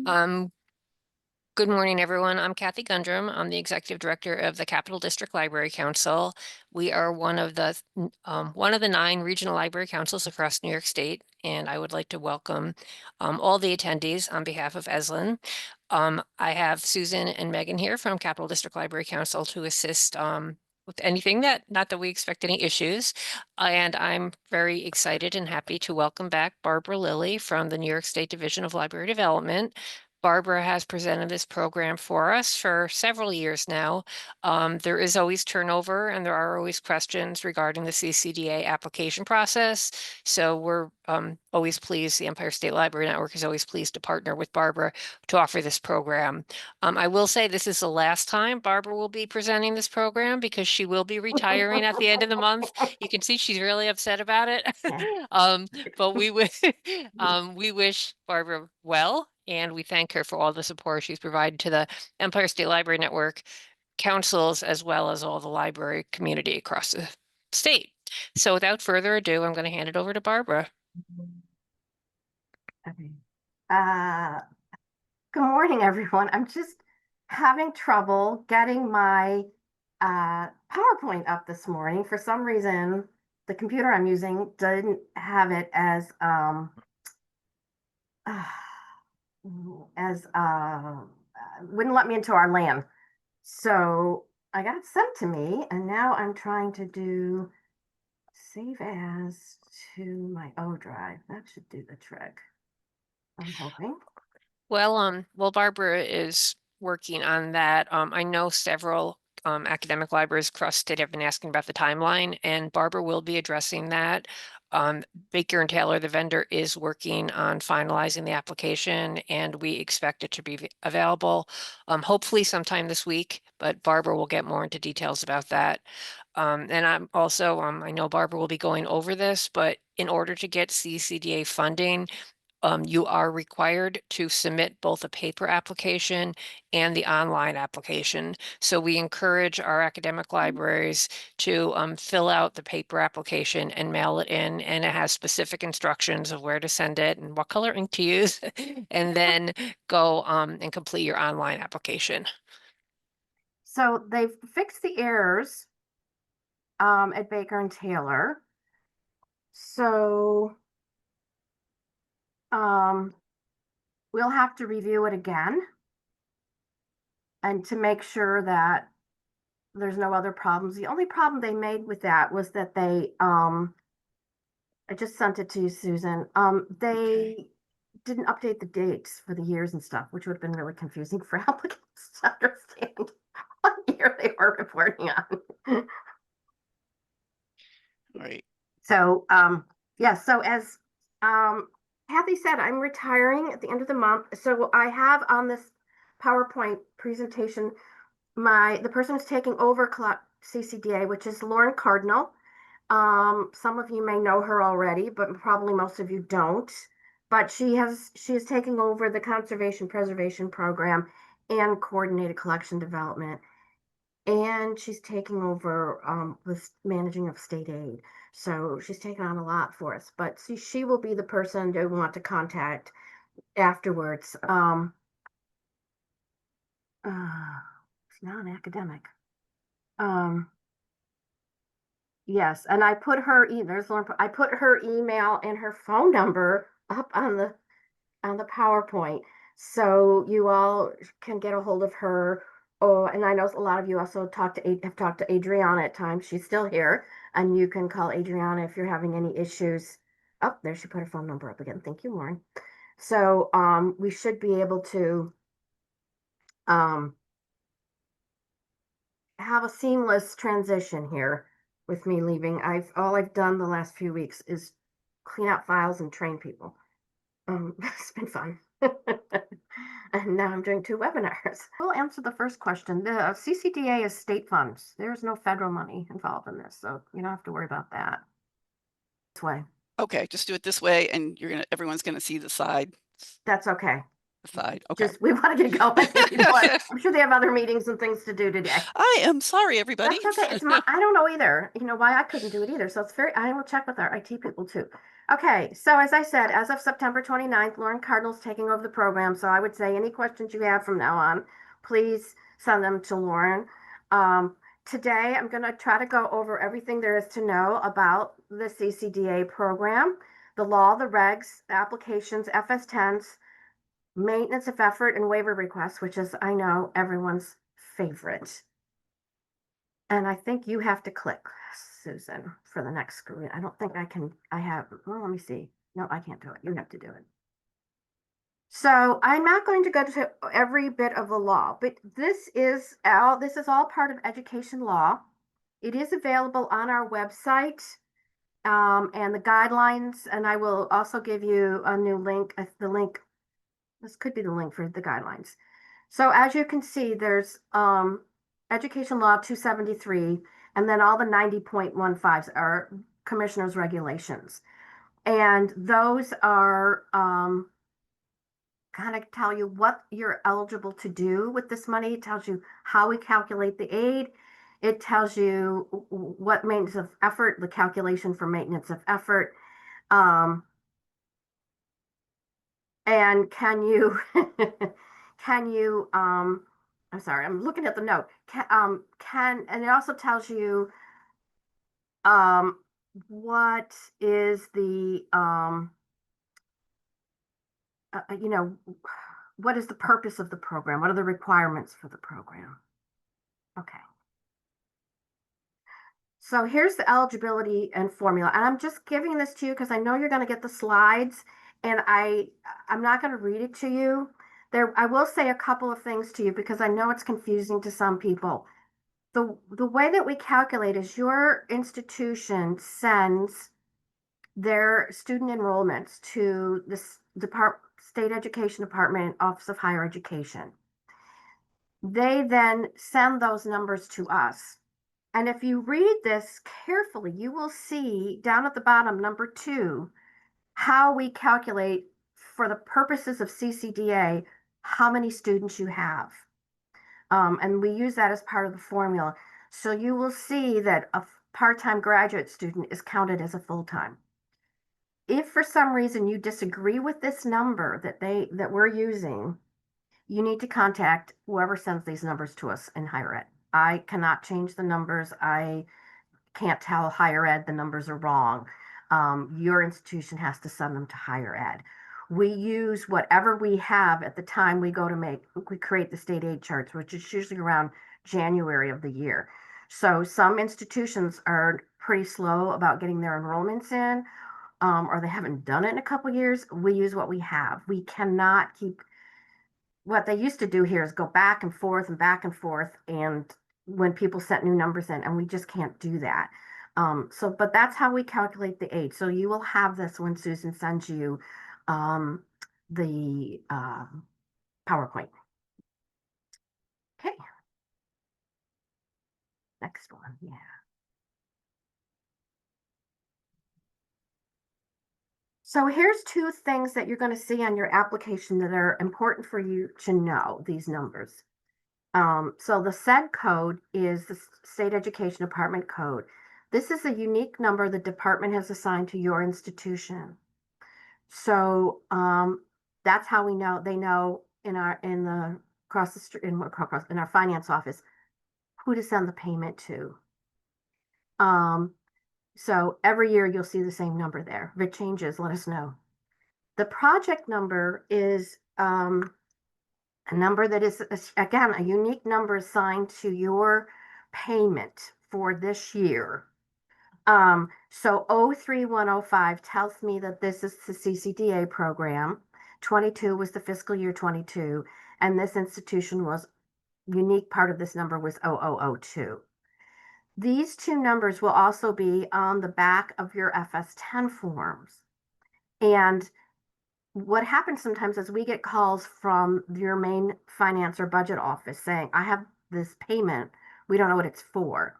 Um, Good morning, everyone. I'm Kathy Gundrum. I'm the Executive Director of the Capital District Library Council. We are one of the 9 regional library councils across New York State, and I would like to welcome all the attendees on behalf of Eslin. I have Susan and Megan here from Capital District Library Council to assist with anything not that we expect any issues. And I'm very excited and happy to welcome back Barbara Lilley from the New York State Division of Library Development. Barbara has presented this program for us for several years now. There is always turnover and there are always questions regarding the CCDA application process. So we're always pleased, the Empire State Library Network is always pleased to partner with Barbara to offer this program. I will say this is the last time Barbara will be presenting this program because she will be retiring at the end of the month. You can see she's really upset about it. But we wish Barbara well, and we thank her for all the support she's provided to the Empire State Library Network councils, as well as all the library community across the state. So without further ado, I'm going to hand it over to Barbara. Okay. Good morning, everyone. I'm just having trouble getting my PowerPoint up this morning. For some reason, the computer I'm using didn't have it as wouldn't let me into our LAN. So I got it sent to me, and now I'm trying to do save as to my O drive. That should do the trick, I'm hoping. Well, Barbara is working on that. I know several academic libraries across the state have been asking about the timeline, and Barbara will be addressing that. Baker and Taylor, the vendor, is working on finalizing the application, and we expect it to be available hopefully sometime this week, but Barbara will get more into details about that. And I'm also, I know Barbara will be going over this, but in order to get CCDA funding, you are required to submit both a paper application and the online application. So we encourage our academic libraries to fill out the paper application and mail it in, and it has specific instructions of where to send it and what color ink to use, and then go and complete your online application. So they've fixed the errors at Baker and Taylor. So we'll have to review it again and to make sure that there's no other problems. The only problem they made with that was that I just sent it to you, Susan. They didn't update the dates for the years and stuff, which would have been really confusing for applicants to understand what year they were reporting on. Right. So, yeah, so as Kathy said, I'm retiring at the end of the month. So I have on this PowerPoint presentation the person who's taking over CCDA, which is Lauren Cardinal. Some of you may know her already, but probably most of you don't. But she is taking over the conservation preservation program and coordinated collection development. And she's taking over the managing of state aid. So she's taken on a lot for us. But she will be the person to want to contact afterwards. It's not an academic. Yes, and I put I put her email and her phone number up on the PowerPoint, so you all can get a hold of her. Oh, and I know a lot of you also have talked to Adriana at times. She's still here, and you can call Adriana if you're having any issues. Oh, there she put her phone number up again. Thank you, Lauren. So we should be able to um have a seamless transition here with me leaving. All I've done the last few weeks is clean out files and train people. It's been fun. And now I'm doing 2 webinars. We'll answer the first question. The CCDA is state funds. There's no federal money involved in this, so you don't have to worry about that. This way. Okay, just do it this way, and everyone's gonna see the side. That's okay. The side. Okay. We want to get going. You know what? I'm sure they have other meetings and things to do today. I am sorry, everybody. That's okay. I don't know either. You know why I couldn't do it either. So I will check with our IT people too. Okay, so as I said, as of September 29th, Lauren Cardinal's taking over the program. So I would say any questions you have from now on, please send them to Lauren. Today, I'm going to try to go over everything there is to know about the CCDA program, the law, the regs, the applications, FS10s, maintenance of effort, and waiver requests, which is, I know, everyone's favorite. And I think you have to click, Susan, for the next screen. I don't think I can, well, let me see. No, I can't do it. You have to do it. So I'm not going to go to every bit of the law, but this is all part of education law. It is available on our website, and the guidelines, and I will also give you a new link, this could be the link for the guidelines. So as you can see, there's Education Law 273, and then all the 90.15s are commissioner's regulations. And those are kind of tell you what you're eligible to do with this money. It tells you how we calculate the aid. It tells you what maintenance of effort, the calculation for maintenance of effort. And can you, I'm sorry, I'm looking at the note. And it also tells you, what is the, what is the purpose of the program? What are the requirements for the program? Okay. So here's the eligibility and formula. And I'm just giving this to you because I know you're going to get the slides, and I'm not going to read it to you. I will say a couple of things to you because I know it's confusing to some people. The way that we calculate is your institution sends their student enrollments to the State Education Department, Office of Higher Education. They then send those numbers to us. And if you read this carefully, you will see down at the bottom, number 2, how we calculate for the purposes of CCDA, how many students you have. And we use that as part of the formula. So you will see that a part-time graduate student is counted as a full-time. If for some reason you disagree with this number that we're using, you need to contact whoever sends these numbers to us in higher ed. I cannot change the numbers. I can't tell higher ed the numbers are wrong. Your institution has to send them to higher ed. We use whatever we have at the time we create the state aid charts, which is usually around January of the year. So some institutions are pretty slow about getting their enrollments in, or they haven't done it in a couple years. We use what we have. We cannot keep, what they used to do here is go back and forth and back and forth, and when people set new numbers in, and we just can't do that. But that's how we calculate the aid. So you will have this when Susan sends you the PowerPoint. Okay. Next one, yeah. So here's 2 things that you're going to see on your application that are important for you to know, these numbers. So the SED code is the State Education Department code. This is a unique number the department has assigned to your institution. So that's how we know, they know in our finance office who to send the payment to. So every year you'll see the same number there. If it changes, let us know. The project number is a number that is, again, a unique number assigned to your payment for this year. So 03105 tells me that this is the CCDA program. 22 was the fiscal year 22, and this institution was, unique part of this number was 0002. These 2 numbers will also be on the back of your FS10 forms. And what happens sometimes is we get calls from your main finance or budget office saying, I have this payment, we don't know what it's for.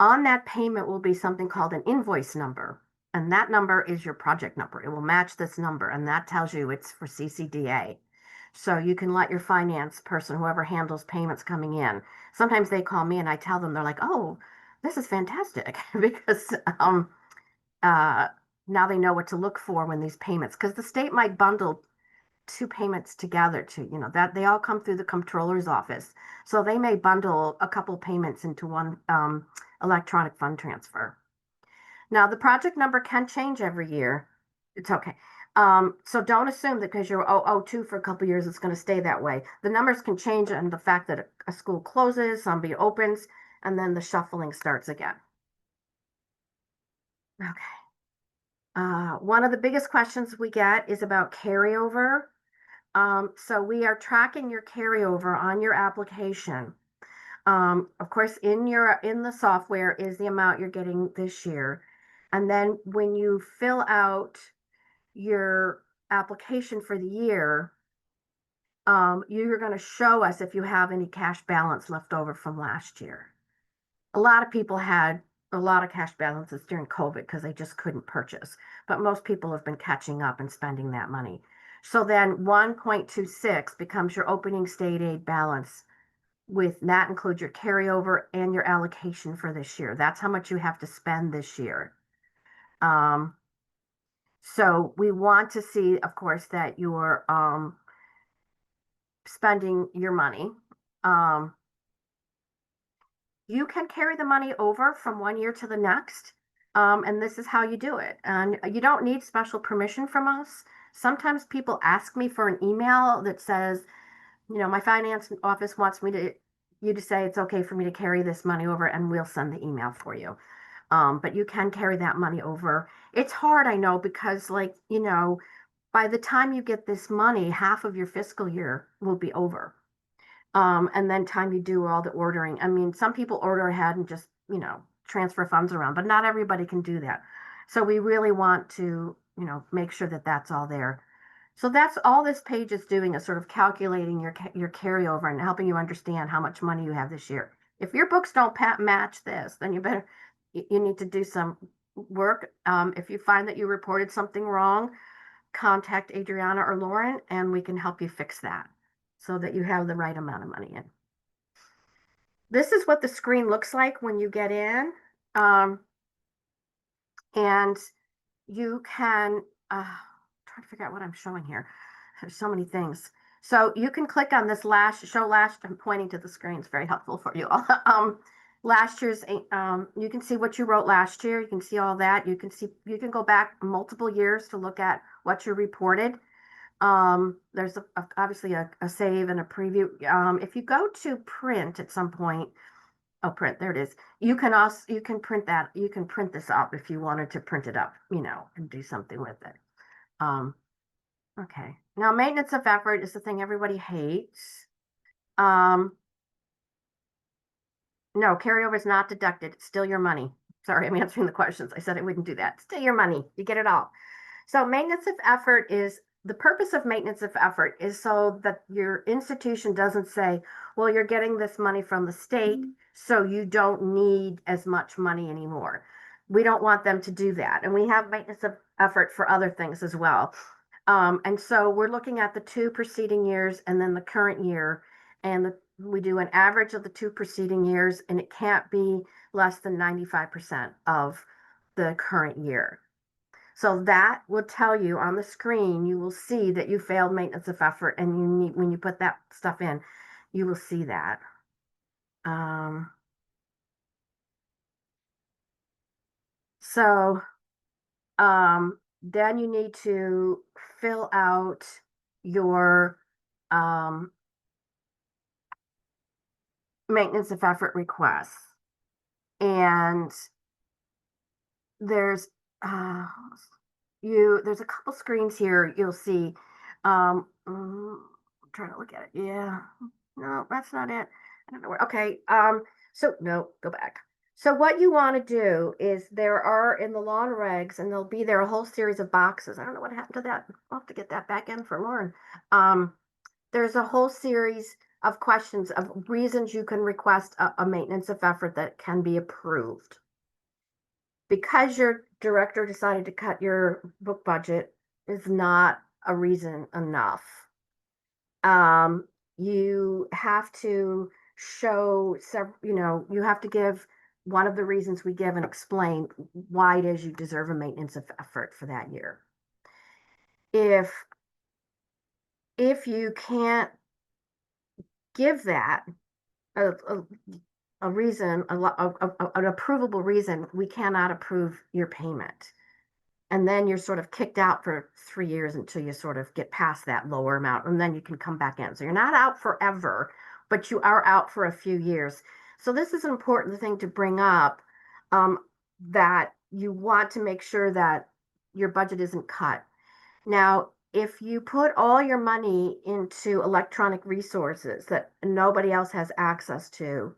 On that payment will be something called an invoice number, and that number is your project number. It will match this number, and that tells you it's for CCDA. So you can let your finance person, whoever handles payments coming in, sometimes they call me and I tell them, they're like, oh, this is fantastic because now they know what to look for when these payments, because the state might bundle two payments together to, that they all come through the comptroller's office. So they may bundle a couple payments into one electronic fund transfer. Now, the project number can change every year. It's okay. So don't assume that because you're 002 for a couple years, it's going to stay that way. The numbers can change, and the fact that a school closes, somebody opens, and then the shuffling starts again. Okay. One of the biggest questions we get is about carryover. So we are tracking your carryover on your application. Of course, in the software is the amount you're getting this year. And then when you fill out your application for the year, you're going to show us if you have any cash balance left over from last year. A lot of people had a lot of cash balances during COVID because they just couldn't purchase, but most people have been catching up and spending that money. So then 1.26 becomes your opening state aid balance. With that includes your carryover and your allocation for this year. That's how much you have to spend this year. So we want to see, of course, that you're spending your money. You can carry the money over from one year to the next. And this is how you do it. And you don't need special permission from us. Sometimes people ask me for an email that says, my finance office wants you to say it's okay for me to carry this money over, and we'll send the email for you. But you can carry that money over. It's hard, I know, because by the time you get this money, half of your fiscal year will be over. And then time you do all the ordering. I mean, some people order ahead and just, transfer funds around, but not everybody can do that. So we really want to, make sure that that's all there. So that's all this page is doing, is sort of calculating your carryover and helping you understand how much money you have this year. If your books don't match this, then you need to do some work. If you find that you reported something wrong, contact Adriana or Lauren, and we can help you fix that so that you have the right amount of money in. This is what the screen looks like when you get in. And you can, try to figure out what I'm showing here. There's so many things. So you can click on this show last, I'm pointing to the screen. It's very helpful for you all. Last year's, you can see what you wrote last year. You can see all that. You can go back multiple years to look at what you reported. There's obviously a save and a preview. If you go to print at some point, print, there it is. You can print that. You can print this up if you wanted to print it up, and do something with it. Okay. Now, maintenance of effort is the thing everybody hates. No, carryover is not deducted. It's still your money. Sorry, I'm answering the questions. I said I wouldn't do that. It's still your money. You get it all. So maintenance of effort the purpose of maintenance of effort is so that your institution doesn't say, well, you're getting this money from the state, so you don't need as much money anymore. We don't want them to do that. And we have maintenance of effort for other things as well. And so we're looking at the 2 preceding years and then the current year. And we do an average of the 2 preceding years, and it can't be less than 95% of the current year. So that will tell you on the screen, you will see that you failed maintenance of effort, and when you put that stuff in, you will see that. Then you need to fill out your maintenance of effort requests. And there's there's a couple screens here you'll see. I'm trying to look at it. Yeah, no, that's not it. I don't know where. Okay. So no, go back. So what you want to do is there are in the law and regs, and there'll be there a whole series of boxes. I don't know what happened to that. I'll have to get that back in for Lauren. There's a whole series of questions of reasons you can request a maintenance of effort that can be approved. Because your director decided to cut your book budget is not a reason enough. You have to show you have to give one of the reasons we give and explain why it is you deserve a maintenance of effort for that year. If you can't give that a, a reason, an approvable reason, we cannot approve your payment. And then you're sort of kicked out for 3 years until you sort of get past that lower amount, and then you can come back in. So you're not out forever, but you are out for a few years. So this is an important thing to bring up, that you want to make sure that your budget isn't cut. Now, if you put all your money into electronic resources that nobody else has access to,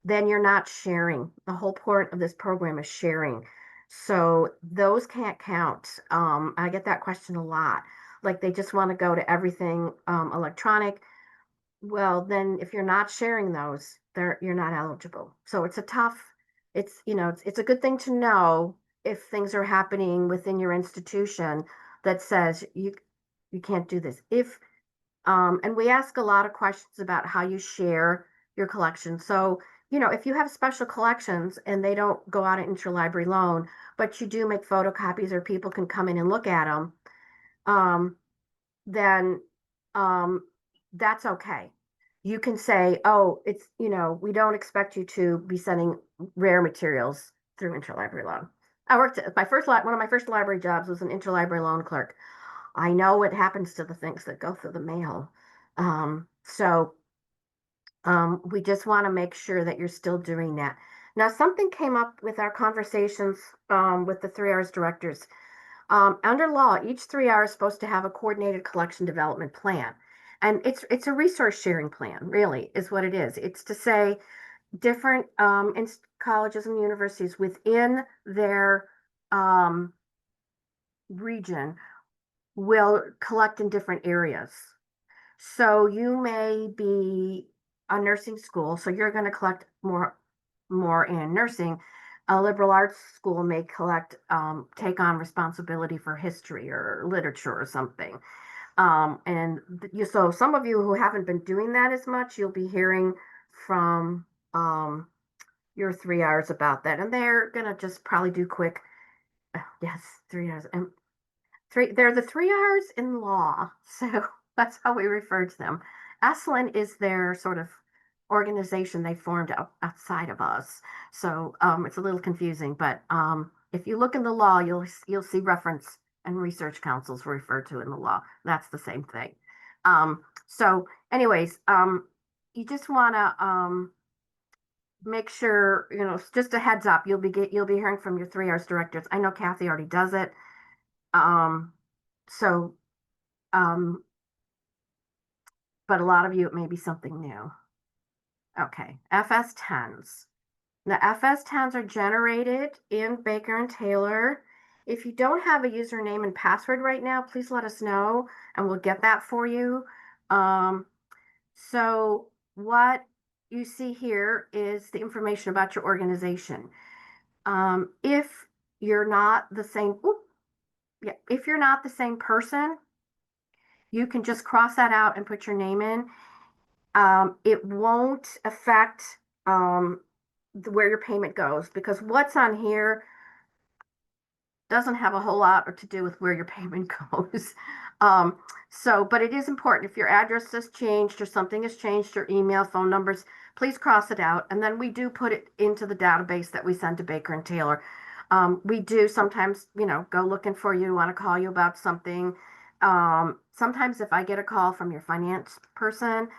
then you're not sharing. The whole point of this program is sharing. So those can't count. I get that question a lot. Like they just want to go to everything electronic. Well, then if you're not sharing those, you're not eligible. So it's a tough, it's a good thing to know if things are happening within your institution that says you can't do this. And we ask a lot of questions about how you share your collection. So, if you have special collections and they don't go out at interlibrary loan, but you do make photocopies or people can come in and look at them, then that's okay. You can say, oh, we don't expect you to be sending rare materials through interlibrary loan. I worked at one of my first library jobs was an interlibrary loan clerk. I know what happens to the things that go through the mail. So we just want to make sure that you're still doing that. Now, something came up with our conversations with the 3 R's directors. Under law, each 3 R is supposed to have a coordinated collection development plan. And it's a resource sharing plan, really, is what it is. It's to say different colleges and universities within their region will collect in different areas. So you may be a nursing school, so you're going to collect more in nursing. A liberal arts school may take on responsibility for history or literature or something. So some of you who haven't been doing that as much, you'll be hearing from your 3 R's about that. And they're going to just probably do quick, yes, 3 R's. And they're the 3 R's in law. So that's how we refer to them. Esalen is their sort of organization they formed outside of us. So it's a little confusing, but if you look in the law, you'll see reference and research councils referred to in the law. That's the same thing. So anyways, you just want to make sure, just a heads up, you'll be hearing from your 3 R's directors. I know Kathy already does it. But a lot of you, it may be something new. Okay, FS10s. The FS10s are generated in Baker and Taylor. If you don't have a username and password right now, please let us know and we'll get that for you. So what you see here is the information about your organization. If you're not the same, if you're not the same person, you can just cross that out and put your name in. It won't affect where your payment goes because what's on here doesn't have a whole lot to do with where your payment goes. But it is important if your address has changed or something has changed, your email, phone numbers, please cross it out. And then we do put it into the database that we send to Baker and Taylor. We do sometimes, go looking for you, want to call you about something. Sometimes if I get a call from your finance person,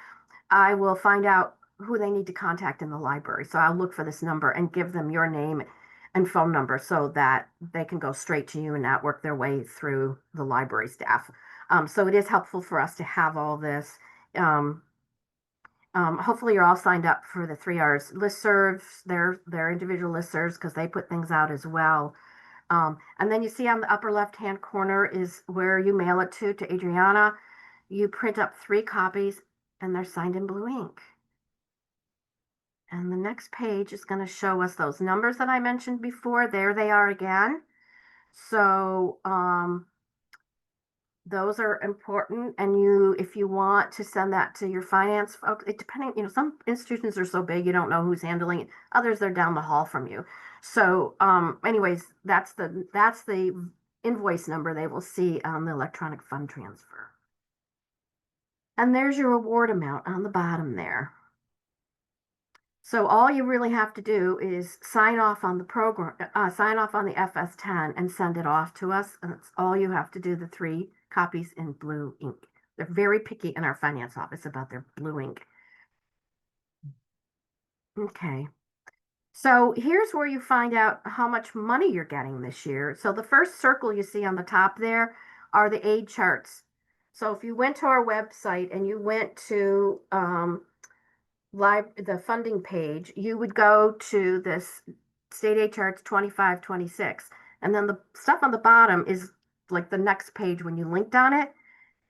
I will find out who they need to contact in the library. So I'll look for this number and give them your name and phone number so that they can go straight to you and not work their way through the library staff. So it is helpful for us to have all this. Hopefully you're all signed up for the 3 R's listservs, their individual listservs, because they put things out as well. And then you see on the upper left-hand corner is where you mail it to Adriana. You print up 3 copies and they're signed in blue ink. And the next page is going to show us those numbers that I mentioned before. There they are again. So those are important. And if you want to send that to your finance folks, some institutions are so big, you don't know who's handling it. Others, they're down the hall from you. So, anyways, that's the invoice number they will see on the electronic fund transfer. And there's your reward amount on the bottom there. So all you really have to do is sign off on the program, sign off on the FS10 and send it off to us. And that's all you have to do, the 3 copies in blue ink. They're very picky in our finance office about their blue ink. Okay. So here's where you find out how much money you're getting this year. So the first circle you see on the top there are the aid charts. So if you went to our website and you went to the funding page, you would go to this state aid charts 25, 26. And then the stuff on the bottom is like the next page when you linked on it.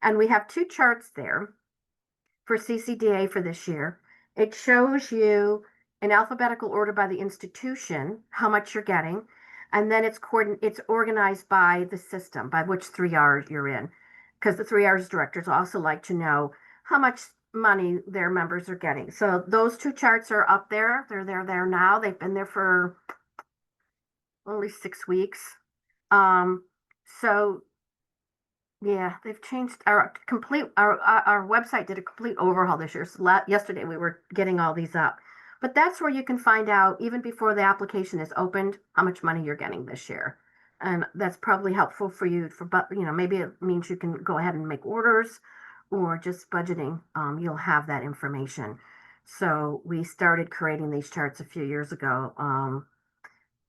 And we have 2 charts there for CCDA for this year. It shows you in alphabetical order by the institution how much you're getting. And then it's organized by the system, by which 3 R's you're in. Because the 3 R's directors also like to know how much money their members are getting. So those 2 charts are up there. They're there now. They've been there for only 6 weeks. So yeah, they've changed our website did a complete overhaul this year. So yesterday we were getting all these up. But that's where you can find out, even before the application is opened, how much money you're getting this year. And that's probably helpful for you maybe it means you can go ahead and make orders, or just budgeting. You'll have that information. So we started creating these charts a few years ago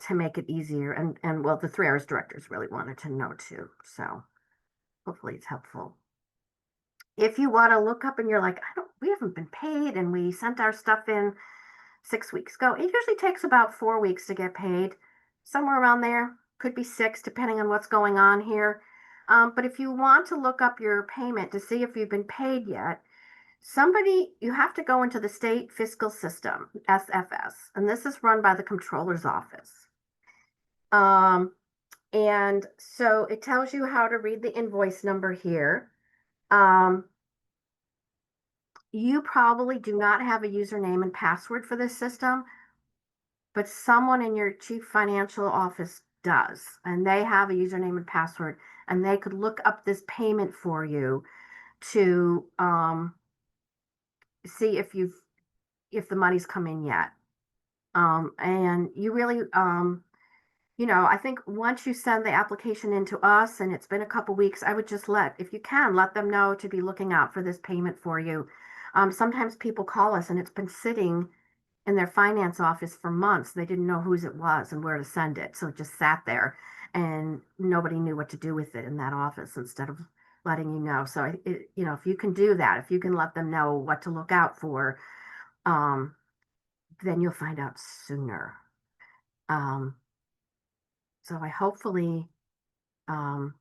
to make it easier. And well, the 3 R's directors really wanted to know too. So hopefully it's helpful. If you want to look up and you're like, we haven't been paid and we sent our stuff in 6 weeks ago, it usually takes about 4 weeks to get paid, somewhere around there. Could be 6, depending on what's going on here. But if you want to look up your payment to see if you've been paid yet, you have to go into the state fiscal system, SFS, and this is run by the controller's office. And so it tells you how to read the invoice number here. You probably do not have a username and password for this system, but someone in your chief financial office does, and they have a username and password, and they could look up this payment for you to see if the money's come in yet. And you really, I think once you send the application in to us and it's been a couple weeks, I would just if you can, let them know to be looking out for this payment for you. Sometimes people call us and it's been sitting in their finance office for months. They didn't know whose it was and where to send it. So it just sat there and nobody knew what to do with it in that office instead of letting you know. So, if you can do that, if you can let them know what to look out for, then you'll find out sooner. So I hopefully that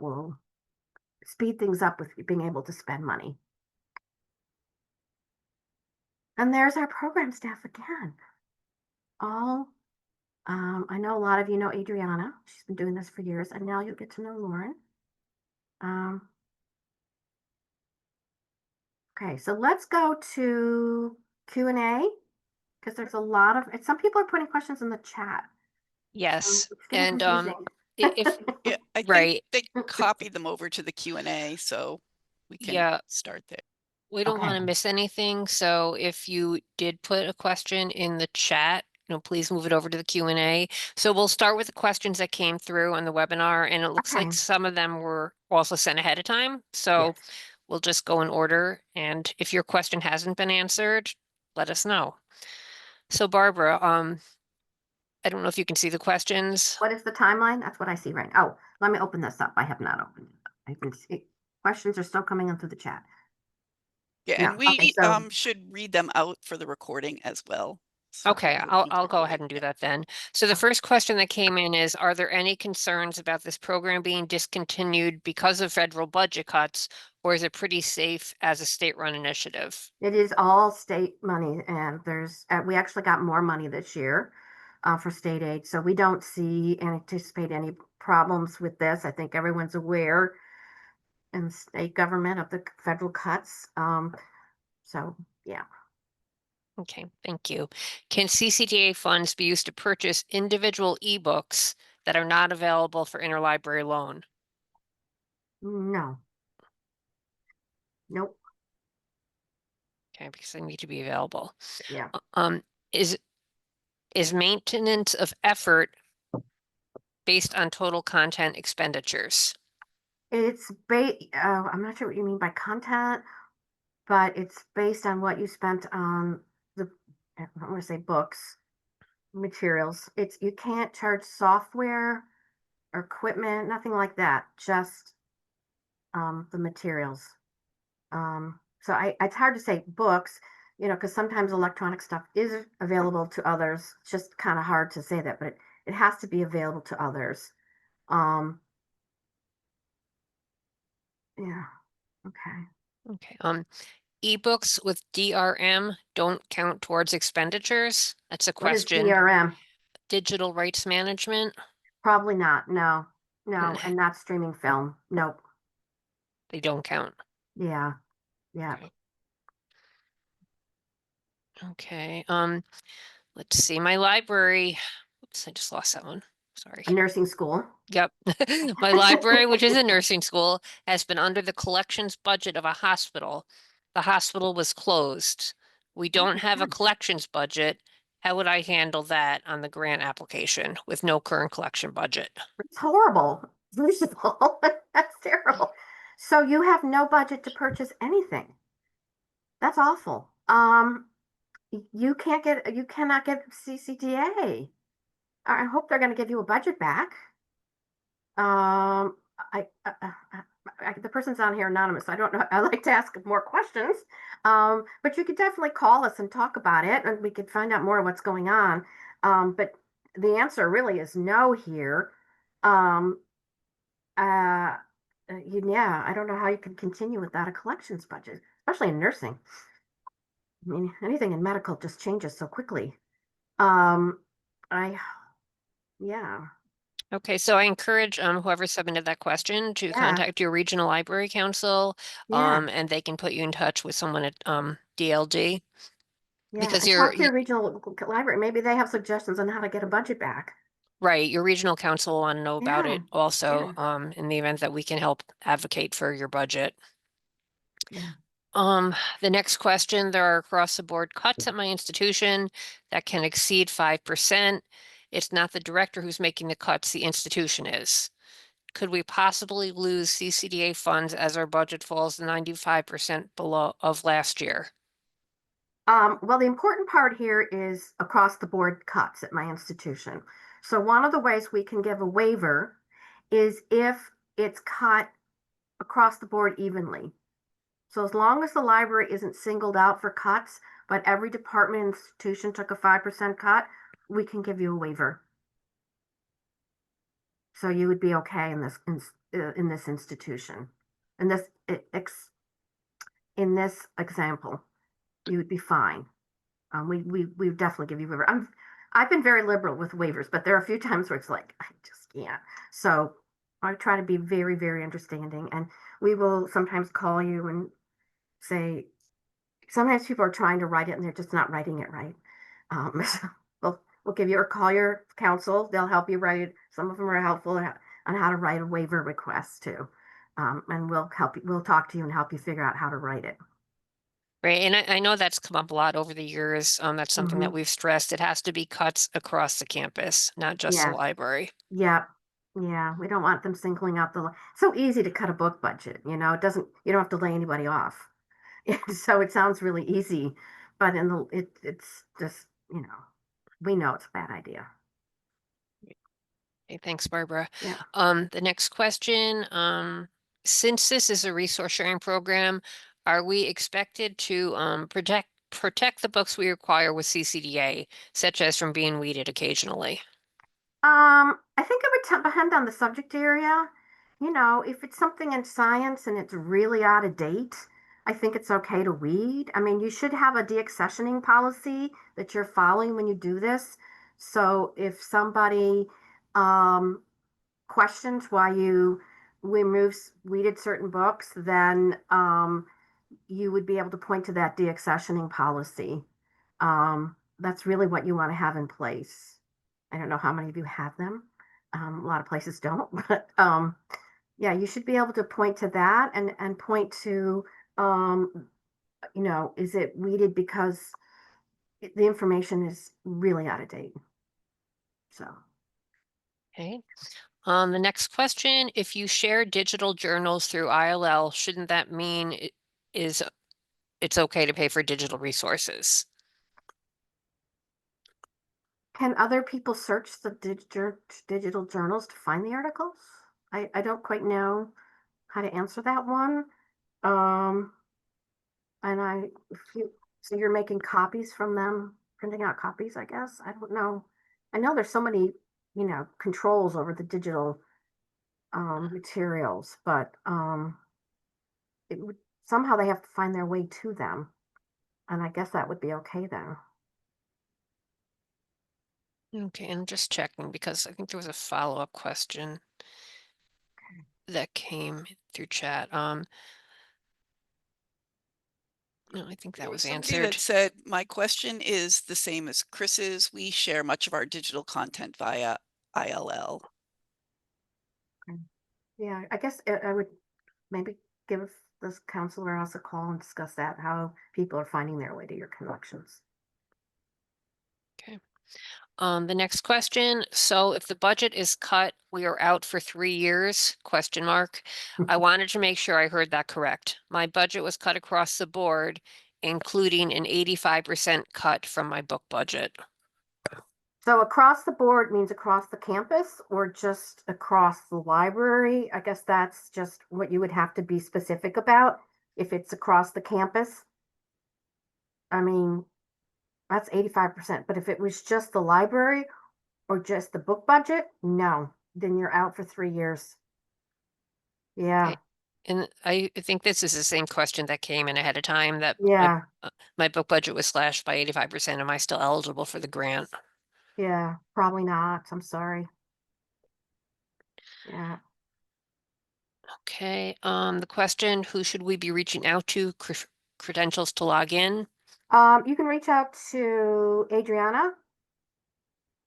will speed things up with being able to spend money. And there's our program staff again. I know a lot of you know Adriana. She's been doing this for years, and now you'll get to know Lauren. Okay, so let's go to Q&A, because there's a lot of some people are putting questions in the chat. Yes. So it's getting And confusing. if Yeah, I think right. they copied them over to the Q&A, so we can start there. We don't Okay. want to miss anything. So if you did put a question in the chat, please move it over to the Q&A. So we'll start with the questions that came through on the webinar, and it looks like Okay. some of them were also sent ahead of time. So Yes. we'll just go in order. And if your question hasn't been answered, let us know. So Barbara, I don't know if you can see the questions. What is the timeline? That's what I see right now. Oh, let me open this up. I have not opened it. I can see questions are still coming in through the chat. Yeah, No, and we okay, so should read them out for the recording as well. So Okay, I'll go ahead and do that then. So the first question that came in is, are there any concerns about this program being discontinued because of federal budget cuts, or is it pretty safe as a state-run initiative? it is all state money, and we actually got more money this year for state aid, so we don't see and anticipate any problems with this. I think everyone's aware in state government of the federal cuts. So yeah. Okay, thank you. Can CCDA funds be used to purchase individual ebooks that are not available for interlibrary loan? No. Nope. Okay, because they need to be available. Yeah. Is maintenance of effort based on total content expenditures? It's I'm not sure what you mean by content, but it's based on what you spent on the, I don't want to say books, materials. You can't charge software or equipment, nothing like that, just the materials. So it's hard to say books, because sometimes electronic stuff is available to others. It's just kind of hard to say that, but it has to be available to others. Um, yeah, okay. Okay. Ebooks with DRM don't count towards expenditures? That's a What is question. DRM? Digital rights management? Probably not. No, no, and not streaming film. Nope. They don't count. Yeah, yeah. Okay. Okay. Let's see. My library. Oops, I just lost that one. Sorry. A nursing school. Yep. My library, which is a nursing school, has been under the collections budget of a hospital. The hospital was closed. We don't have a collections budget. How would I handle that on the grant application with no current collection budget? It's horrible. First of all, that's terrible. So you have no budget to purchase anything. That's awful. You cannot get CCDA. I hope they're going to give you a budget back. The person's on here anonymous. I don't know. I like to ask more questions. But you could definitely call us and talk about it, and we could find out more what's going on. But the answer really is no here. Um, yeah, I don't know how you can continue without a collections budget, especially in nursing. I mean, anything in medical just changes so quickly. Um, I, yeah, Okay, so I encourage whoever submitted that question to yeah, contact your regional library council, yeah, and they can put you in touch with someone at DLD yeah. because And you're talk to your regional library. Maybe they have suggestions on how to get a budget back. right. Your regional council will want to know about Yeah, it also, yeah, in the event that we can help advocate for your budget. yeah. The next question, there are across the board cuts at my institution that can exceed 5%. It's not the director who's making the cuts, the institution is. Could we possibly lose CCDA funds as our budget falls 95% below of last year? Well, the important part here is across the board cuts at my institution. So one of the ways we can give a waiver is if it's cut across the board evenly. So as long as the library isn't singled out for cuts, but every department and institution took a 5% cut, we can give you a waiver. So you would be okay in this institution. In this example, you would be fine. We definitely give you waiver. I've been very liberal with waivers, but there are a few times where it's like I just can't. So I try to be very, very understanding, and we will sometimes call you and say. Sometimes people are trying to write it and they're just not writing it right. So we'll give you or call your counsel. They'll help you write it. Some of them are helpful on how to write a waiver request too. And we'll help you. We'll talk to you and help you figure out how to write it. Right, and I know that's come up a lot over the years. That's something that Mhm. we've stressed. It has to be cuts across the campus, not just the Yeah, library. yeah, yeah. We don't want them singling out so easy to cut a book budget. You don't have to lay anybody off. So it sounds really easy, but it's just, we know it's a bad idea. Okay, thanks, Barbara. Yeah. The next question, since this is a resource sharing program, are we expected to protect the books we require with CCDA, such as from being weeded occasionally? I think it would depend on the subject area. If it's something in science and it's really out of date, I think it's okay to weed. I mean, you should have a deaccessioning policy that you're following when you do this. So if somebody, um, questioned why you weeded certain books, then you would be able to point to that deaccessioning policy. That's really what you want to have in place. I don't know how many of you have them. A lot of places don't, but yeah, you should be able to point to that and point to, is it weeded because the information is really out of date. So. Okay. The next question, if you share digital journals through ILL, shouldn't that mean it's okay to pay for digital resources? Can other people search the digital journals to find the articles? I don't quite know how to answer that one. And so you're making copies from them, printing out copies, I guess. I don't know. I know there's so many, controls over the digital materials, but it would somehow they have to find their way to them. And I guess that would be okay then. Okay, I'm just checking because I think there was a follow-up question that came through chat. No, I think There that was was somebody answered. that said, my question is the same as Chris's. We share much of our digital content via ILL. Yeah, I guess I would maybe give this counselor else a call and discuss that, how people are finding their way to your collections. Okay. The next question. So if the budget is cut, we are out for 3 years, question mark. I wanted to make sure I heard that correct. My budget was cut across the board, including an 85% cut from my book budget. So across the board means across the campus or just across the library? I guess that's just what you would have to be specific about. If it's across the campus, I mean, that's 85%. But if it was just the library or just the book budget, no, then you're out for 3 years. Yeah. Okay. And I think this is the same question that came in ahead of time that Yeah. my book budget was slashed by 85%. Am I still eligible for the grant? Yeah. Probably not. I'm sorry. Yeah. Okay. The question, who should we be reaching out to? Credentials to log in? You can reach out to Adriana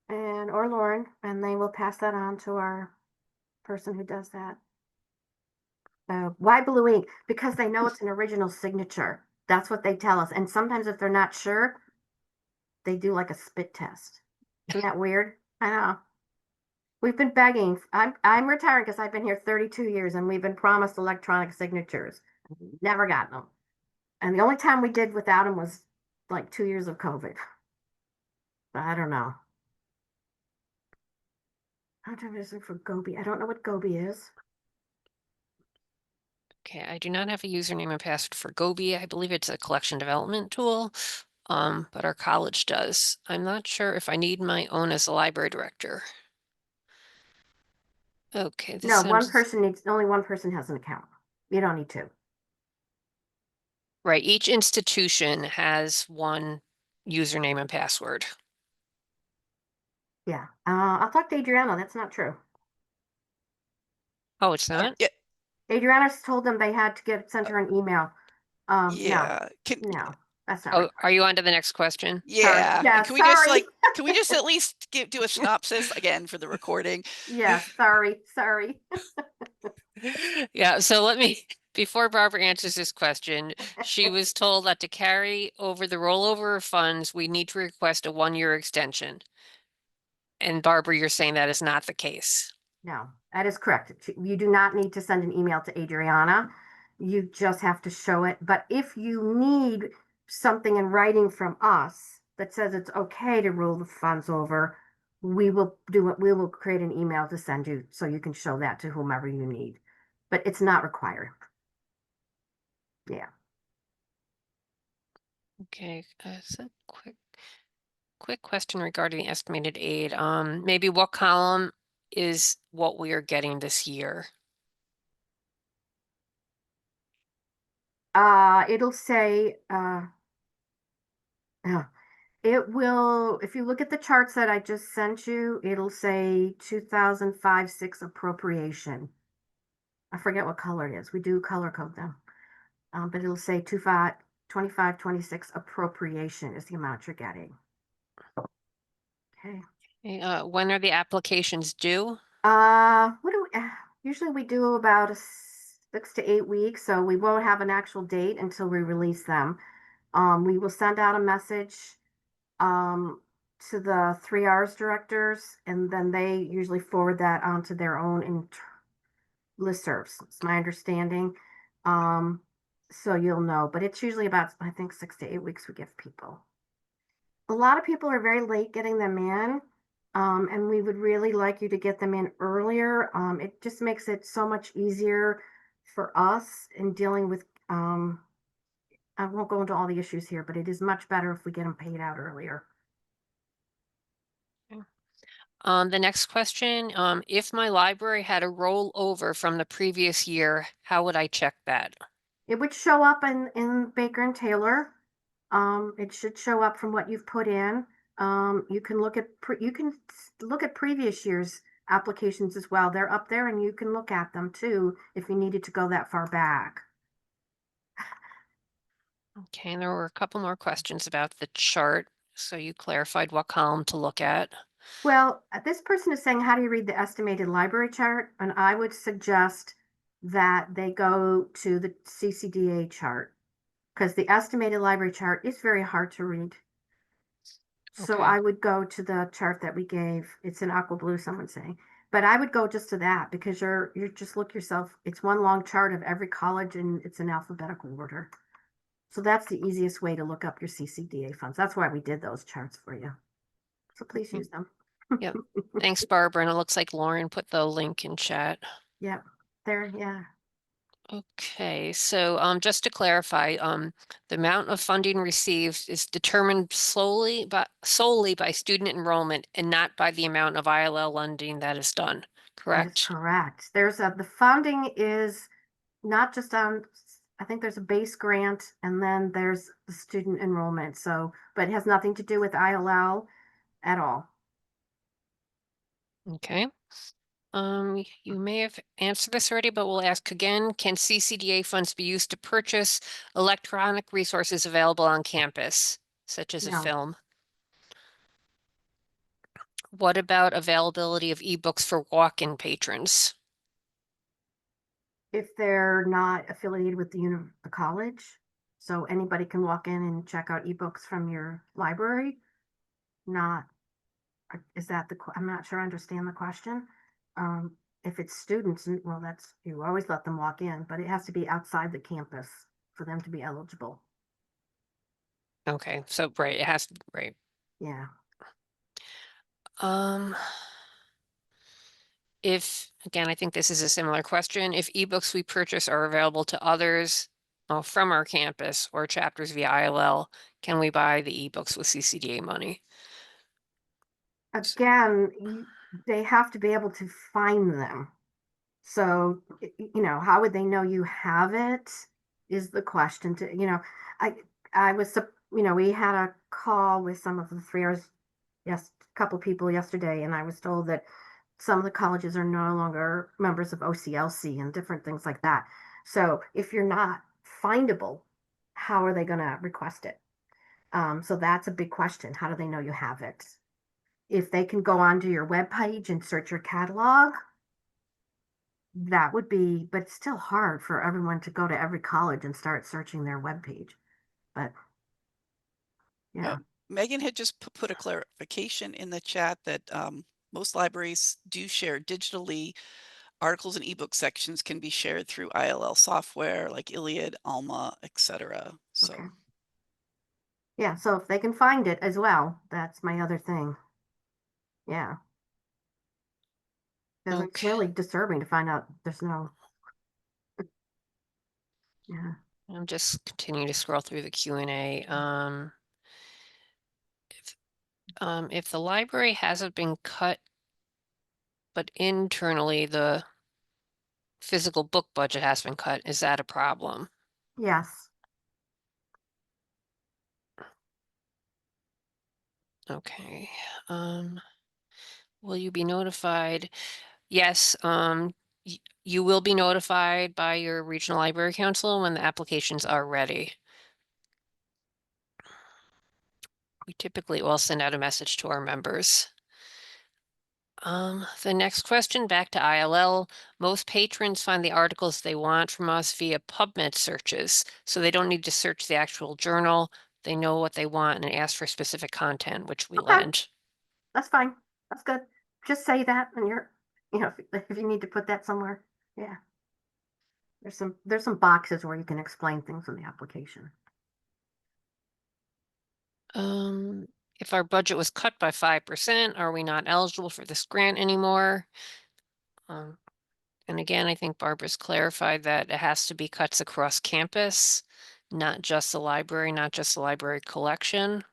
or Lauren, and they will pass that on to our person who does that. Why blue ink? Because they know it's an original signature. That's what they tell us. And sometimes if they're not sure, they do like a spit test. Isn't that weird? I know. We've been begging. I'm retiring because I've been here 32 years and we've been promised electronic signatures. Never gotten them. And the only time we did without them was like 2 years of COVID. But I don't know. How do I look for Gobi? I don't know what Gobi is. Okay, I do not have a username and password for Gobi. I believe it's a collection development tool, but our college does. I'm not sure if I need my own as a library director. Okay, this No, sounds only one person has an account. You don't need two. right. Each institution has one username and password. Yeah. I'll talk to Adriana. That's not true. Oh, it's not? Yeah, Adriana's told them they had to send her an email. No, yeah. no, that's not Oh, required. are you on to the next question? Sorry. Yeah. Yeah, And can we just sorry. can we just at least do a synopsis again for the recording? Yes, sorry. Yeah, so before Barbara answers this question, she was told that to carry over the rollover of funds, we need to request a 1-year extension. And Barbara, you're saying that is not the case. No, that is correct. You do not need to send an email to Adriana. You just have to show it. But if you need something in writing from us that says it's okay to roll the funds over, we will do it. We will create an email to send you so you can show that to whomever you need. But it's not required. Yeah. Okay, so quick question regarding the estimated aid. Maybe what column is what we are getting this year? It'll say, It will, if you look at the charts that I just sent you, it'll say 2005-06 appropriation. I forget what color it is. We do color code them. But it'll say 25-26 appropriation is the amount you're getting. Okay. When are the applications due? What do we, usually we do about 6 to 8 weeks, so we won't have an actual date until we release them. We will send out a message to the 3Rs directors, and then they usually forward that onto their own listservs. It's my understanding. So you'll know, but it's usually about, I think, 6 to 8 weeks we give people. A lot of people are very late getting them in. And we would really like you to get them in earlier. It just makes it so much easier for us in dealing with, I won't go into all the issues here, but it is much better if we get them paid out earlier. The next question, if my library had a rollover from the previous year, how would I check that? It would show up in Baker and Taylor. It should show up from what you've put in. You can look at previous year's applications as well. They're up there, and you can look at them too if you needed to go that far back. Okay, and there were a couple more questions about the chart. So you clarified what column to look at. Well, this person is saying, how do you read the estimated library chart? And I would suggest that they go to the CCDA chart because the estimated library chart is very hard to read. So Okay. I would go to the chart that we gave. It's in aqua blue, someone's saying. But I would go just to that because you're just look yourself. It's one long chart of every college and it's in alphabetical order. So that's the easiest way to look up your CCDA funds. That's why we did those charts for you. So please use them. Yep. Thanks, Barbara. And it looks like Lauren put the link in chat. Yep. There, yeah. Okay, so just to clarify, the amount of funding received is determined solely by student enrollment and not by the amount of ILL lending that is done, That is correct? correct. The funding is not just on, I think there's a base grant and then there's the student enrollment. So, but it has nothing to do with ILL at all. Okay. You may have answered this already, but we'll ask again. Can CCDA funds be used to purchase electronic resources available on campus, such as a No. film? What about availability of ebooks for walk-in patrons? If they're not affiliated with the college, so anybody can walk in and check out ebooks from your library. Not, is that I'm not sure I understand the question. If it's students, well, you always let them walk in, but it has to be outside the campus for them to be eligible. Okay, so right, it has to, right. Yeah. If, again, I think this is a similar question. If ebooks we purchase are available to others from our campus or chapters via ILL, can we buy the ebooks with CCDA money? Again, they have to be able to find them. So, how would they know you have it is the question I was, we had a call with some of the 3Rs, yes, a couple people yesterday, and I was told that some of the colleges are no longer members of OCLC and different things like that. So if you're not findable, how are they going to request it? So that's a big question. How do they know you have it? If they can go onto your webpage and search your catalog, that would be, but it's still hard for everyone to go to every college and start searching their webpage. But yeah. Megan had just put a clarification in the chat that most libraries do share digitally. Articles and ebook sections can be shared through ILL software like Iliad, Alma, etc. So Okay. Yeah, so if they can find it as well, that's my other thing. Yeah. Because it's Okay. really disturbing to find out there's no. Yeah. I'm just continuing to scroll through the Q&A. If the library hasn't been cut, but internally the physical book budget has been cut, is that a problem? Yes. Okay. Will you be notified? Yes, you will be notified by your regional library council when the applications are ready. We typically will send out a message to our members. The next question, back to ILL. Most patrons find the articles they want from us via PubMed searches, so they don't need to search the actual journal. They know what they want and ask for specific content, which we Okay. lend. That's fine. That's good. Just say that and if you need to put that somewhere. Yeah. There's some boxes where you can explain things in the application. If our budget was cut by 5%, are we not eligible for this grant anymore? And again, I think Barbara's clarified that it has to be cuts across campus, not just the library, not just the library collection.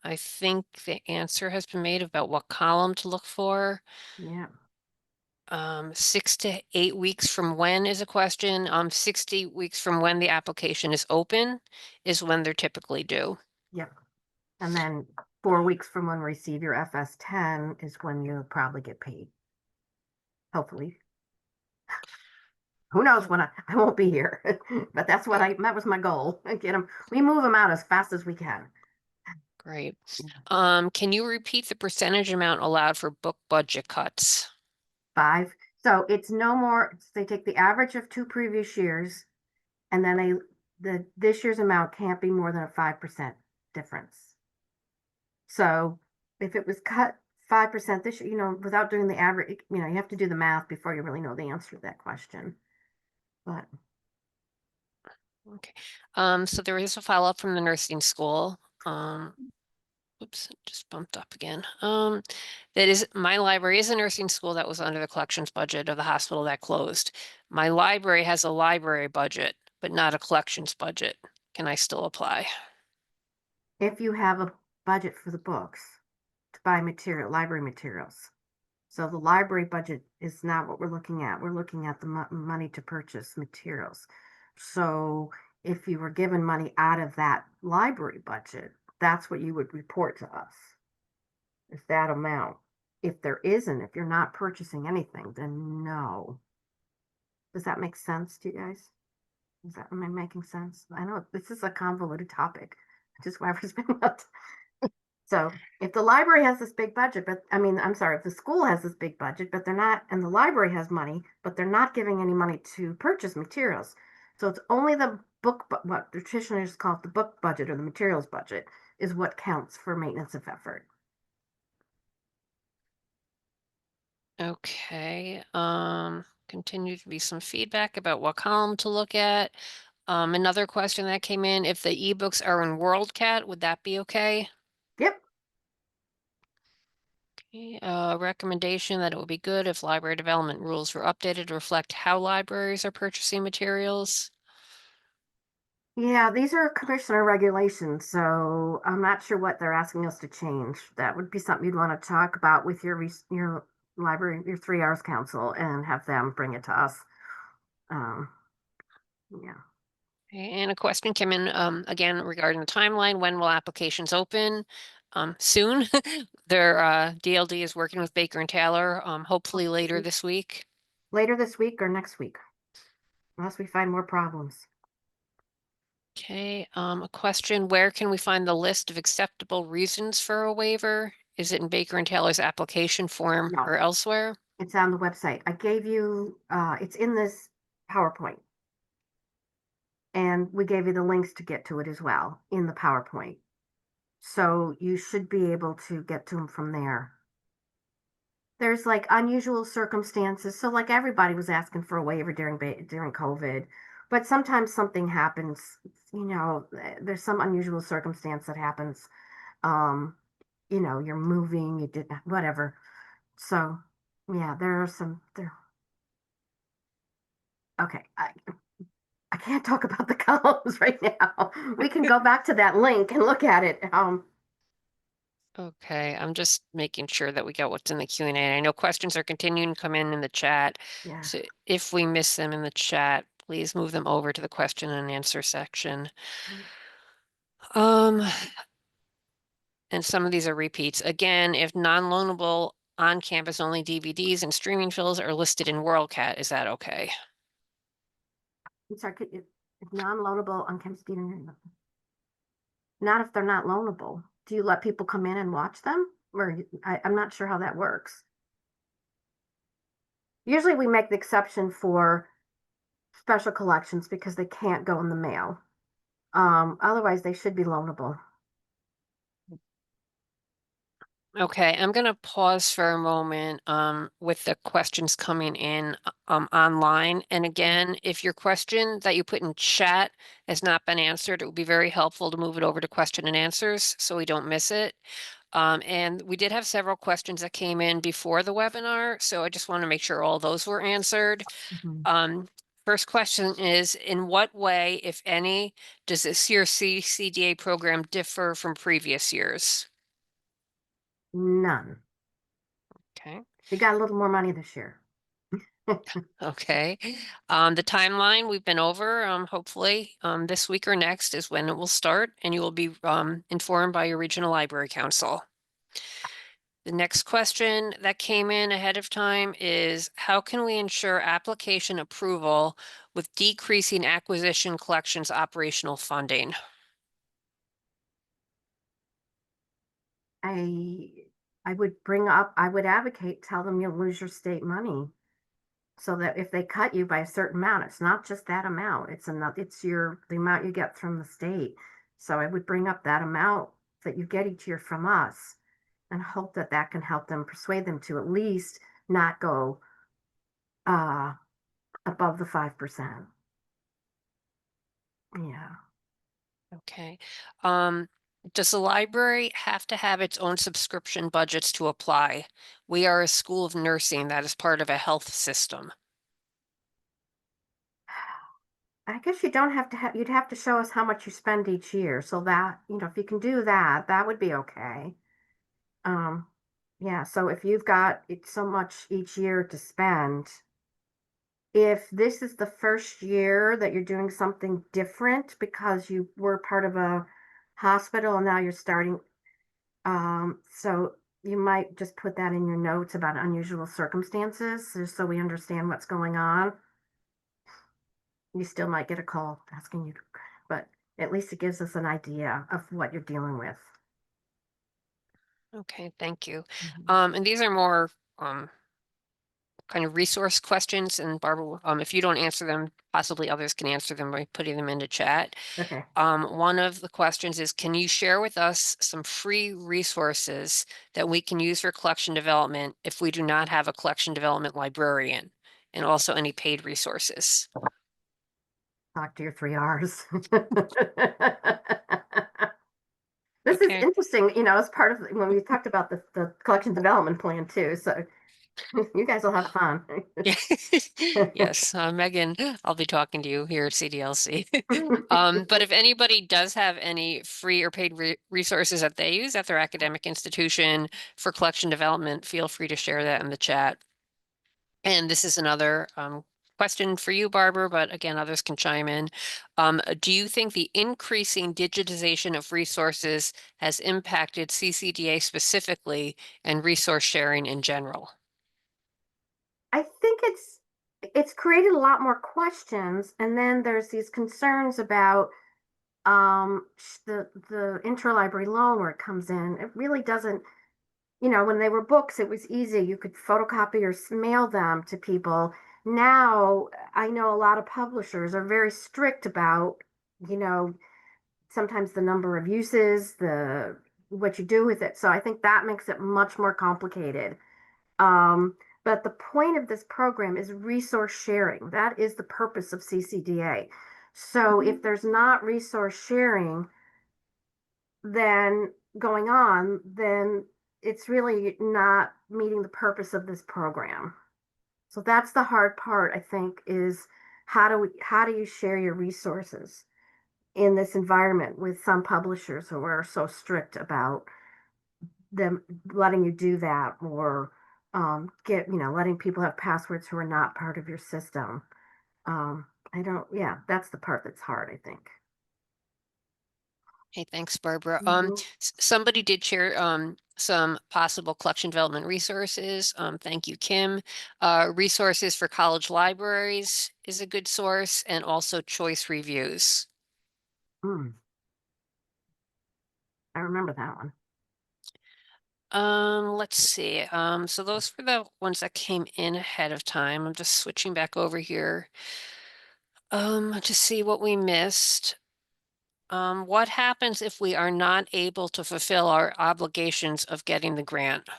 I think the answer has been made about what column to look for. Yeah. 6 to 8 weeks from when is a question. 60 weeks from when the application is open is when they're typically due. Yep. And then 4 weeks from when we receive your FS10 is when you'll probably get paid. Hopefully. Who knows when I won't be here, but that was my goal. We move them out as fast as we can. Great. Can you repeat the percentage amount allowed for book budget cuts? 5. So it's no more, they take the average of 2 previous years and then this year's amount can't be more than a 5% difference. So if it was cut 5% this year, without doing the average, you have to do the math before you really know the answer to that question. But Okay. So there is a follow-up from the nursing school. Oops, it just bumped up again. My library is a nursing school that was under the collections budget of the hospital that closed. My library has a library budget, but not a collections budget. Can I still apply? if you have a budget for the books to buy library materials. So the library budget is not what we're looking at. We're looking at the money to purchase materials. So if you were given money out of that library budget, that's what you would report to us. Is that amount. If there isn't, if you're not purchasing anything, then no. Does that make sense to you guys? Am I making sense? I know this is a convoluted topic, which is why we're spending a So if the library has this big budget, I'm sorry, if the school has this big budget, but they're not, and the library has money, but they're not giving any money to purchase materials. So it's only the book, what traditionally is called the book budget or the materials budget is what counts for maintenance of effort. Okay. Continue to be some feedback about what column to look at. Another question that came in, if the ebooks are in WorldCat, would that be okay? Yep. Recommendation that it would be good if library development rules were updated to reflect how libraries are purchasing materials. Yeah, these are commissioner regulations, so I'm not sure what they're asking us to change. That would be something you'd want to talk about with your library, your 3 hours council, and have them bring it to us. Yeah. And a question came in again regarding the timeline. When will applications open? Soon. Their DLD is working with Baker and Taylor, hopefully later this week. Later this week or next week, unless we find more problems. Okay, a question, where can we find the list of acceptable reasons for a waiver? Is it in Baker and Taylor's application form No. or elsewhere? It's on the website. I gave you, it's in this PowerPoint. And we gave you the links to get to it as well in the PowerPoint. So you should be able to get to them from there. There's like unusual circumstances. So like everybody was asking for a waiver during COVID, but sometimes something happens, there's some unusual circumstance that happens. You're moving, you did whatever. So yeah, there are some there. Okay. I can't talk about the columns right now. We can go back to that link and look at it. Okay, I'm just making sure that we got what's in the Q&A. I know questions are continuing to come in the chat. Yeah. So if we miss them in the chat, please move them over to the question and answer section. and some of these are repeats. Again, if non-loanable on-campus only DVDs and streaming films are listed in WorldCat, is that okay? I'm sorry, if non-loanable on campus, not if they're not loanable. Do you let people come in and watch them? Or I'm not sure how that works. Usually we make the exception for special collections because they can't go in the mail. Otherwise they should be loanable. Okay, I'm going to pause for a moment with the questions coming in online. And again, if your question that you put in chat has not been answered, it would be very helpful to move it over to question and answers so we don't miss it. And we did have several questions that came in before the webinar, so I just want to make sure all those were answered. First question is, in what way, if any, does this year's CCDA program differ from previous years? None. Okay. They got a little more money this year. Okay. The timeline we've been over, hopefully, this week or next is when it will start, and you will be informed by your regional library council. The next question that came in ahead of time is, how can we ensure application approval with decreasing acquisition collections operational funding? I would advocate, tell them you'll lose your state money. So that if they cut you by a certain amount, it's not just that amount, it's the amount you get from the state. So I would bring up that amount that you get each year from us and hope that that can help them, persuade them to at least not go above the 5%. Yeah. Okay. Does the library have to have its own subscription budgets to apply? We are a school of nursing that is part of a health system. I guess you don't have to have, you'd have to show us how much you spend each year. So that, if you can do that, that would be okay. Yeah, so if you've got so much each year to spend, if this is the first year that you're doing something different because you were part of a hospital and now you're starting, so you might just put that in your notes about unusual circumstances, just so we understand what's going on. You still might get a call asking you, but at least it gives us an idea of what you're dealing with. Okay, thank you. Mhm. And these are more kind of resource questions, and Barbara, if you don't answer them, possibly others can answer them by putting them into chat. Okay. One of the questions is, can you share with us some free resources that we can use for collection development if we do not have a collection development librarian, and also any paid resources? Talk to your 3 Rs. This is Okay. interesting, as part of when we talked about the collection development plan too. So you guys will have fun. Yes, Megan, I'll be talking to you here at CDLC. But if anybody does have any free or paid resources that they use at their academic institution for collection development, feel free to share that in the chat. And this is another question for you, Barbara, but again, others can chime in. Do you think the increasing digitization of resources has impacted CCDA specifically and resource sharing in general? I think it's created a lot more questions, and then there's these concerns about the interlibrary loan where it comes in. It really doesn't, when they were books, it was easy. You could photocopy or mail them to people. Now, I know a lot of publishers are very strict about, you know, sometimes the number of uses, the what you do with it. So I think that makes it much more complicated. But the point of this program is resource sharing. That is the purpose of CCDA. So if there's not resource sharing, then going on, then it's really not meeting the purpose of this program. So that's the hard part, I think, is how do you share your resources in this environment with some publishers who are so strict about them letting you do that, or letting people have passwords who are not part of your system. I don't, yeah, that's the part that's hard, I think. Hey, thanks, Barbara. Mhm. Somebody did share some possible collection development resources. Thank you, Kim. Resources for college libraries is a good source, and also choice reviews. Mm, I remember that one. Let's see. So those were the ones that came in ahead of time. I'm just switching back over here. To see what we missed. What happens if we are not able to fulfill our obligations of getting the grant?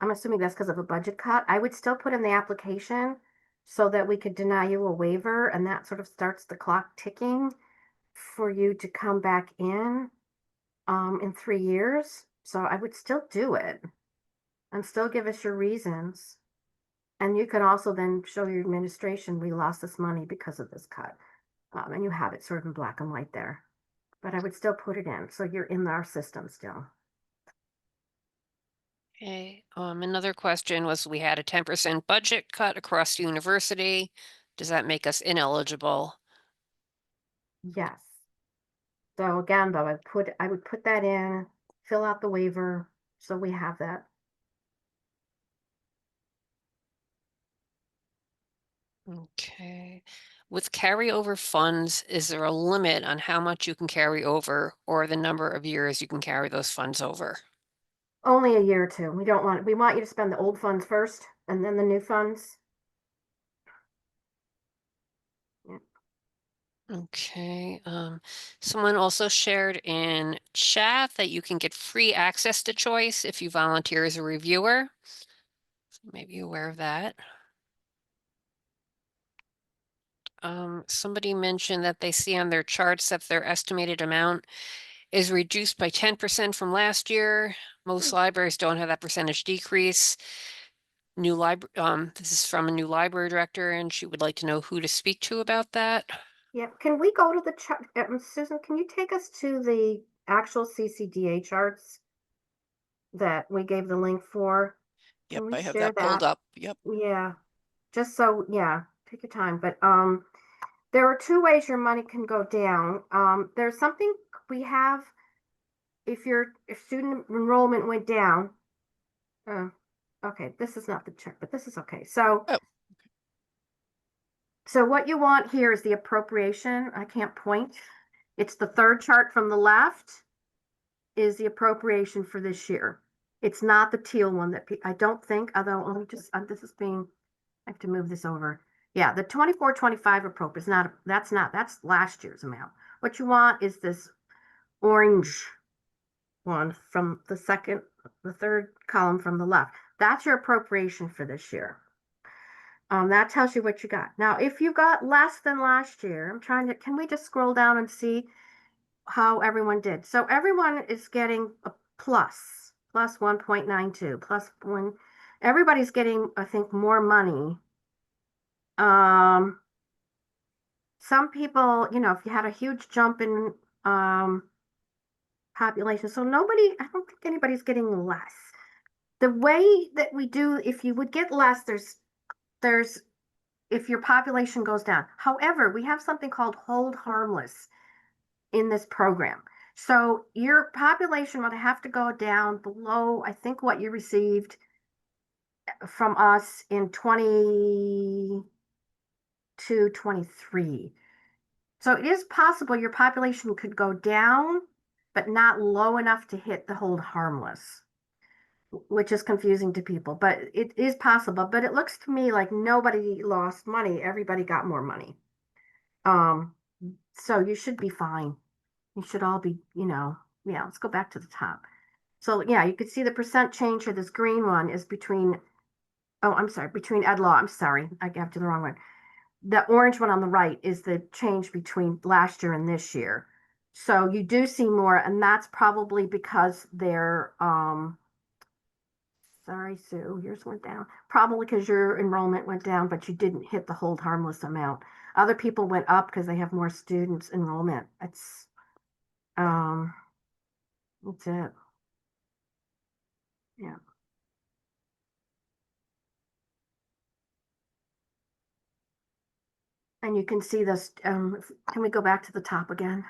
I'm assuming that's because of a budget cut. I would still put in the application so that we could deny you a waiver, and that sort of starts the clock ticking for you to come back in 3 years. So I would still do it and still give us your reasons. And you can also then show your administration, we lost this money because of this cut. And you have it sort of in black and white there. But I would still put it in, so you're in our system still. Okay, another question was, we had a 10% budget cut across the university. Does that make us ineligible? Yes. So again, though, I would put that in, fill out the waiver, so we have that. Okay. With carryover funds, is there a limit on how much you can carry over or the number of years you can carry those funds over? Only a year or two. We want you to spend the old funds first and then the new funds. Yeah. Okay, someone also shared in chat that you can get free access to choice if you volunteer as a reviewer. So maybe you're aware of that. Somebody mentioned that they see on their charts that their estimated amount is reduced by 10% from last year. Most libraries don't have that percentage decrease. This is from a new library director, and she would like to know who to speak to about that. Yep. Can we go to the chart? Susan, can you take us to the actual CCDA charts that we gave the link for? Yep, Can we I have share that pulled that? up. Yep. Yeah. Just so, yeah, take your time. But there are two ways your money can go down. There's something we have if student enrollment went down. Uh, okay, this is not the chart, but this is okay. Oh, So what you want here is the appropriation. I can't point. It's the third chart from the left is the appropriation for this year. It's not the teal one that I don't think, although let me just, this is being, I have to move this over. Yeah, the 24-25 appropriate is not, that's last year's amount. What you want is this orange one from the third column from the left. That's your appropriation for this year. That tells you what you got. Now, if you got less than last year, can we just scroll down and see how everyone did? So everyone is getting a plus 1.92, plus one. Everybody's getting, I think, more money. Um, some people, if you had a huge jump in population, so I don't think anybody's getting less. The way that we do, if you would get less, there's if your population goes down. However, we have something called hold harmless in this program. So your population would have to go down below, I think, what you received from us in 22-23. So it is possible your population could go down, but not low enough to hit the hold harmless, which is confusing to people, but it is possible. But it looks to me like nobody lost money. Everybody got more money. Um, so you should be fine. You should all be, yeah, let's go back to the top. So yeah, you could see the percent change for this green one is between ed law. I'm sorry, I got to the wrong one. The orange one on the right is the change between last year and this year. So you do see more, and that's probably because sorry, Sue, yours went down. Probably because your enrollment went down, but you didn't hit the hold harmless amount. Other people went up because they have more students enrollment. Um, that's it. Yeah. And you can see this, can we go back to the top again?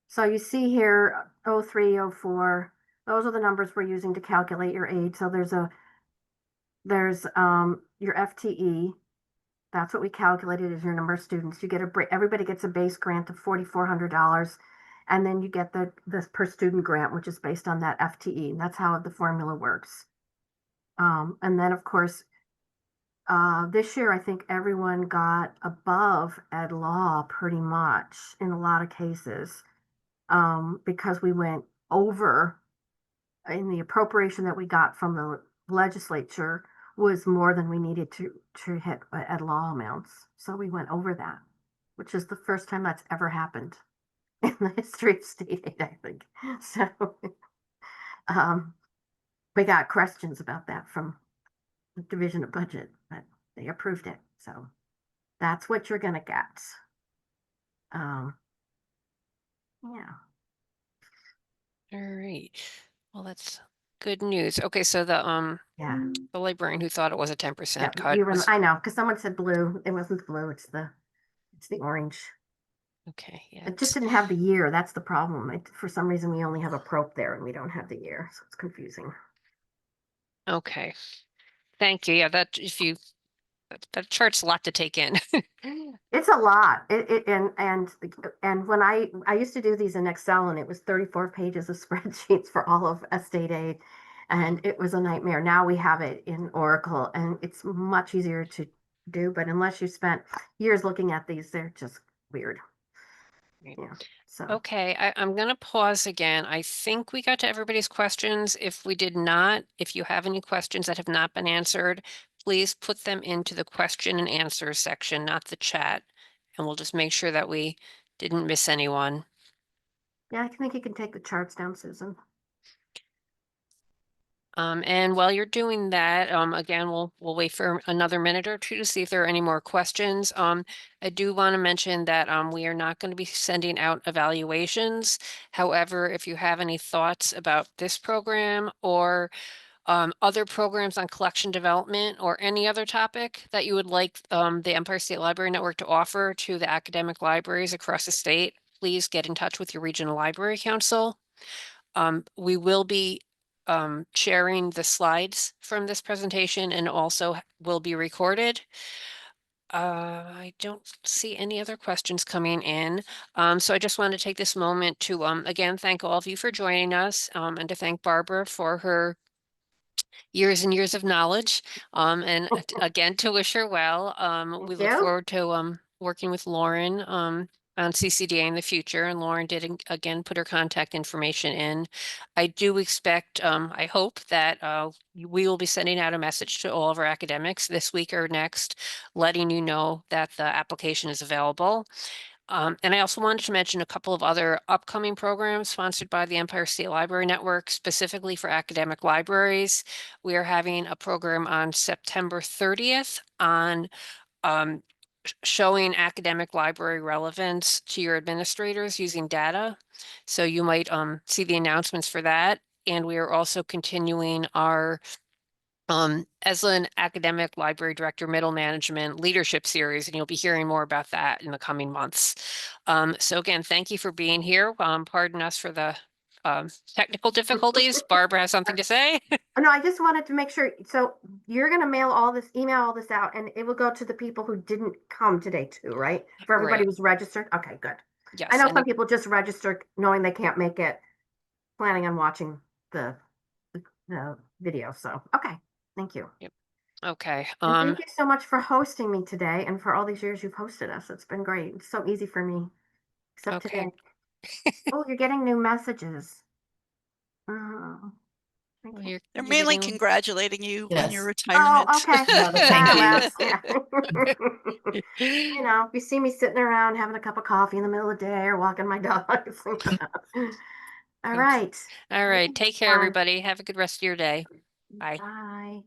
So you see here, 03, 04, those are the numbers we're using to calculate your aid. So there's your FTE. That's what we calculated as your number of students. You get everybody gets a base grant of $4,400. And then you get this per student grant, which is based on that FTE. And that's how the formula works. And then of course, this year, I think everyone got above ed law pretty much in a lot of cases, because we went over in the appropriation that we got from the legislature was more than we needed to hit ed law amounts. So we went over that, which is the first time that's ever happened in the history of state aid, I think. So we got questions about that from the Division of Budget, but they approved it. So that's what you're gonna get. Yeah. All right. Well, that's good news. Okay, so the Yeah. librarian who thought it was a 10% cut You were, was, I know, because someone said blue. It wasn't the blue, it's the orange. okay, yeah. It just didn't have the year. That's the problem. For some reason, we only have a prop there and we don't have the year, so it's confusing. Okay. Thank you. Yeah, that chart's a lot to take in. It's a lot. And when I used to do these in Excel, and it was 34 pages of spreadsheets for all of estate aid, and it was a nightmare. Now we have it in Oracle, and it's much easier to do. But unless you spent years looking at these, they're just weird. Right. Yeah. So Okay, I'm gonna pause again. I think we got to everybody's questions. If we did not, if you have any questions that have not been answered, please put them into the question and answer section, not the chat. And we'll just make sure that we didn't miss anyone. yeah, I think you can take the charts down, Susan. And while you're doing that, again, we'll wait for another minute or two to see if there are any more questions. I do want to mention that we are not going to be sending out evaluations. However, if you have any thoughts about this program or other programs on collection development or any other topic that you would like the Empire State Library Network to offer to the academic libraries across the state, please get in touch with your regional library council. We will be sharing the slides from this presentation and also will be recorded. I don't see any other questions coming in. So I just want to take this moment to again thank all of you for joining us and to thank Barbara for her years and years of knowledge. And again to wish her well. We look you. forward to working with Lauren on CCDA in the future, and Lauren did again put her contact information in. I do expect, I hope that we will be sending out a message to all of our academics this week or next, letting you know that the application is available. And I also wanted to mention a couple of other upcoming programs sponsored by the Empire State Library Network, specifically for academic libraries. We are having a program on September 30th on showing academic library relevance to your administrators using data. So you might see the announcements for that. And we are also continuing our as an academic library director, middle management leadership series, and you'll be hearing more about that in the coming months. So again, thank you for being here. Pardon us for the technical difficulties. Barbara has something to say. No, I just wanted to make sure. So you're going to email all this out, and it will go to the people who didn't come today too, right? For everybody Right. who's registered. Okay, good. Yes. I know and some people just registered knowing they can't make it, planning on watching the video. So, okay, thank you. okay. And thank you so much for hosting me today, and for all these years you've hosted us. It's been great. It's so easy for me, except Okay. today. Oh, you're getting new messages. Oh, thank Well, you. They're you're mainly getting congratulating you on your Yes. Oh, retirement. okay. No, the Ah, thank well, yous. yeah. You know, you see me sitting around having a cup of coffee in the middle of the day or walking my dogs. All Okay. right. All Thank right. you, Take care, everyone. everybody. Have a good rest of your day. Bye. Bye.